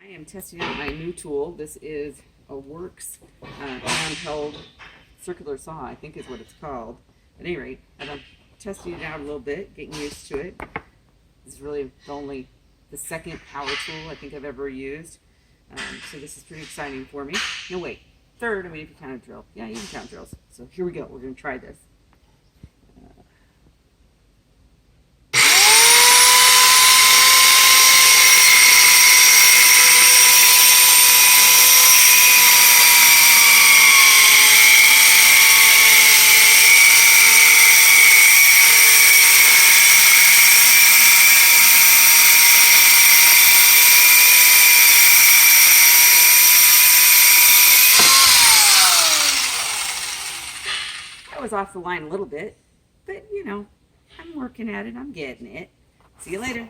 I am testing out my new tool. This is a WORX handheld circular saw, I think is what it's called. At any rate, I'm testing it out a little bit, getting used to it. This is really the second power tool I think I've ever used. So this is pretty exciting for me. No, wait, third, I mean, if you count a drill. Yeah, you can count drills. So here we go, we're gonna try this. I was off the line a little bit, but you know, I'm working at it, I'm getting it. See you later.